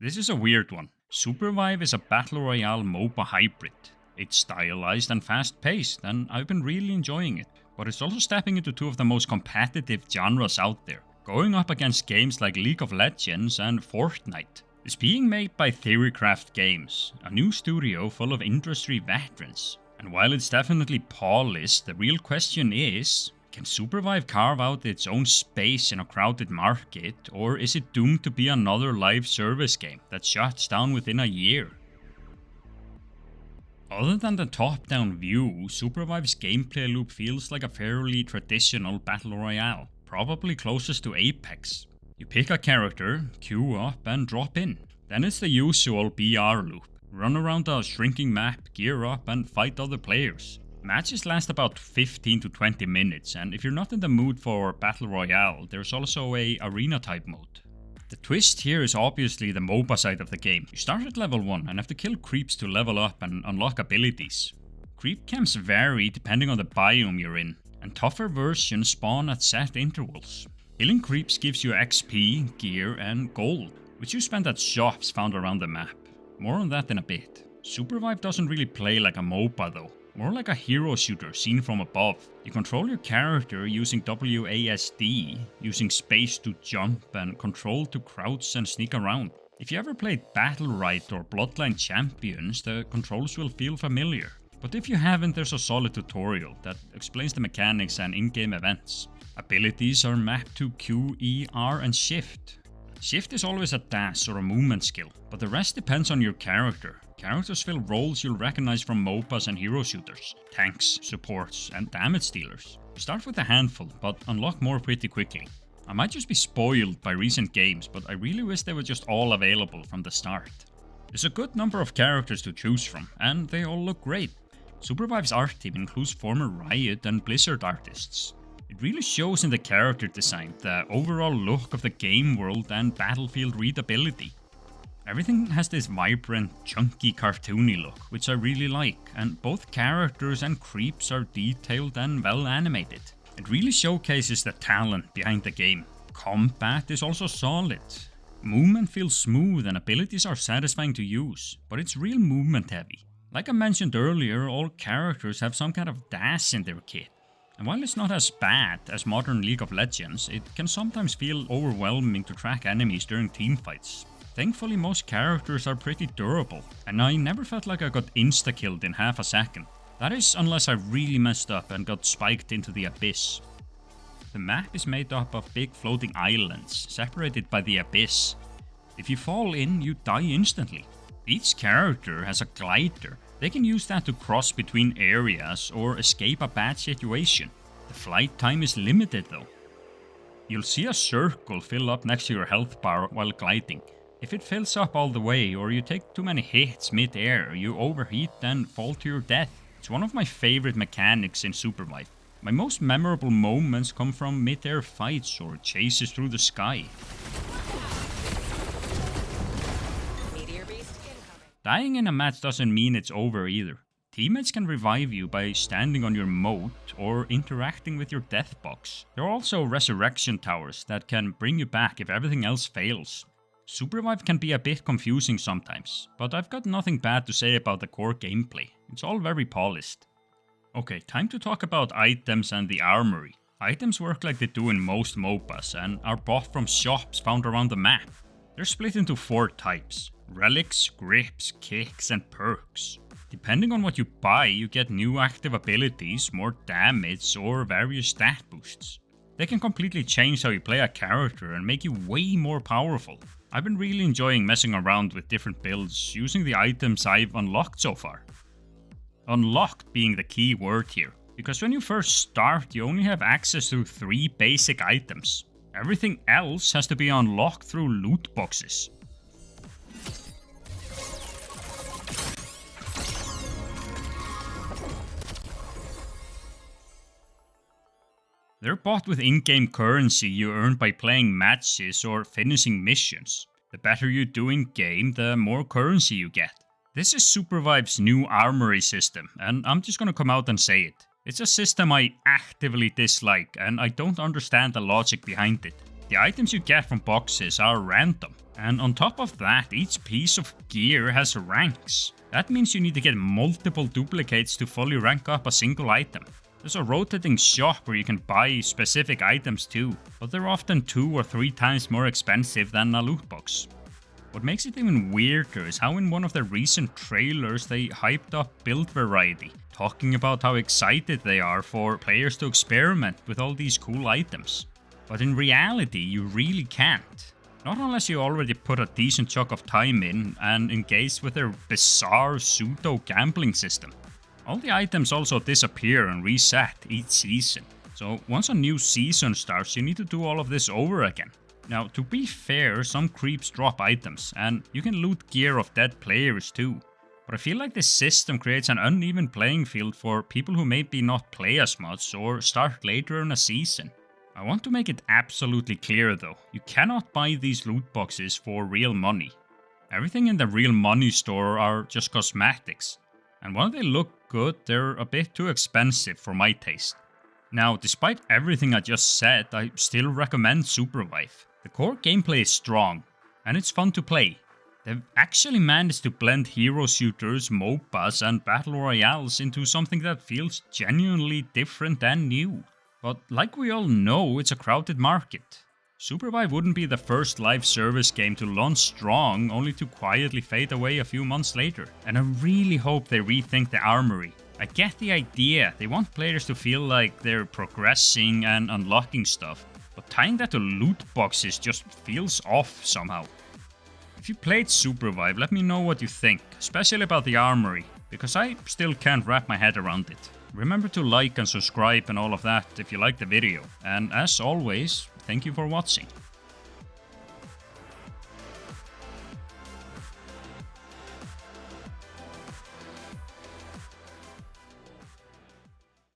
This is a weird one. Supervive is a Battle Royale MOBA hybrid. It's stylized and fast-paced, and I've been really enjoying it. But it's also stepping into two of the most competitive genres out there, going up against games like League of Legends and Fortnite. It's being made by Theorycraft Games, a new studio full of industry veterans. And while it's definitely polished, the real question is, can Supervive carve out its own space in a crowded market, or is it doomed to be another live service game that shuts down within a year? Other than the top-down view, Supervive's gameplay loop feels like a fairly traditional Battle Royale, probably closest to Apex. You pick a character, queue up and drop in. Then it's the usual BR loop. Run around a shrinking map, gear up and fight other players. Matches last about 15 to 20 minutes, and if you're not in the mood for Battle Royale, there's also a arena type mode. The twist here is obviously the MOBA side of the game. You start at level 1 and have to kill creeps to level up and unlock abilities. Creep camps vary depending on the biome you're in, and tougher versions spawn at set intervals. Killing creeps gives you XP, gear and gold, which you spend at shops found around the map. More on that in a bit. Supervive doesn't really play like a MOBA though. More like a hero shooter seen from above. You control your character using WASD, using space to jump and control to crouch and sneak around. If you ever played Battlerite or Bloodline Champions, the controls will feel familiar. But if you haven't, there's a solid tutorial that explains the mechanics and in-game events. Abilities are mapped to Q, E, R and Shift. Shift is always a dash or a movement skill, but the rest depends on your character. Characters fill roles you'll recognize from MOBAs and hero shooters, tanks, supports, and damage dealers. You start with a handful, but unlock more pretty quickly. I might just be spoiled by recent games, but I really wish they were just all available from the start. There's a good number of characters to choose from, and they all look great. Supervive's art team includes former Riot and Blizzard artists. It really shows in the character design, the overall look of the game world and battlefield readability. Everything has this vibrant, chunky, cartoony look, which I really like, and both characters and creeps are detailed and well animated. It really showcases the talent behind the game. Combat is also solid. Movement feels smooth and abilities are satisfying to use, but it's real movement heavy. Like I mentioned earlier, all characters have some kind of dash in their kit. And while it's not as bad as modern League of Legends, it can sometimes feel overwhelming to track enemies during teamfights. Thankfully, most characters are pretty durable, and I never felt like I got insta-killed in half a second. That is unless I really messed up and got spiked into the abyss. The map is made up of big floating islands, separated by the abyss. If you fall in, you die instantly. Each character has a glider. They can use that to cross between areas or escape a bad situation. The flight time is limited though. You'll see a circle fill up next to your health bar while gliding. If it fills up all the way or you take too many hits mid-air, you overheat and fall to your death. It's one of my favorite mechanics in Supervive. My most memorable moments come from mid-air fights or chases through the sky. Dying in a match doesn't mean it's over either. Teammates can revive you by standing on your moat or interacting with your death box. There are also resurrection towers that can bring you back if everything else fails. Supervive can be a bit confusing sometimes, but I've got nothing bad to say about the core gameplay. It's all very polished. Okay, time to talk about items and the Armory. Items work like they do in most MOBAs and are bought from shops found around the map. They're split into 4 types: relics, grips, kicks, and perks. Depending on what you buy, you get new active abilities, more damage, or various stat boosts. They can completely change how you play a character and make you way more powerful. I've been really enjoying messing around with different builds using the items I've unlocked so far. Unlocked being the key word here, because when you first start you only have access to 3 basic items. Everything else has to be unlocked through loot boxes. They're bought with in-game currency you earn by playing matches or finishing missions. The better you do in-game, the more currency you get. This is Supervive's new Armory system, and I'm just gonna come out and say it. It's a system I actively dislike, and I don't understand the logic behind it. The items you get from boxes are random. And on top of that, each piece of gear has ranks. That means you need to get multiple duplicates to fully rank up a single item. There's a rotating shop where you can buy specific items too, but they're often 2 or 3 times more expensive than a loot box. What makes it even weirder is how in one of the recent trailers they hyped up build variety, talking about how excited they are for players to experiment with all these cool items. But in reality, you really can't. Not unless you already put a decent chunk of time in and engaged with their bizarre pseudo-gambling system. All the items also disappear and reset each season. So once a new season starts, you need to do all of this over again. Now, to be fair, some creeps drop items, and you can loot gear of dead players too. But I feel like this system creates an uneven playing field for people who maybe not play as much or start later in a season. I want to make it absolutely clear though, you cannot buy these loot boxes for real money. Everything in the real money store are just cosmetics, and while they look good, they're a bit too expensive for my taste. Now, despite everything I just said, I still recommend Supervive. The core gameplay is strong, and it's fun to play. They've actually managed to blend hero shooters, MOBAs and battle royales into something that feels genuinely different and new. But like we all know, it's a crowded market. Supervive wouldn't be the first live service game to launch strong only to quietly fade away a few months later. And I really hope they rethink the Armory. I get the idea, they want players to feel like they're progressing and unlocking stuff, but tying that to loot boxes just feels off somehow. If you played Supervive, let me know what you think, especially about the Armory, because I still can't wrap my head around it. Remember to like and subscribe and all of that if you liked the video, and as always, thank you for watching.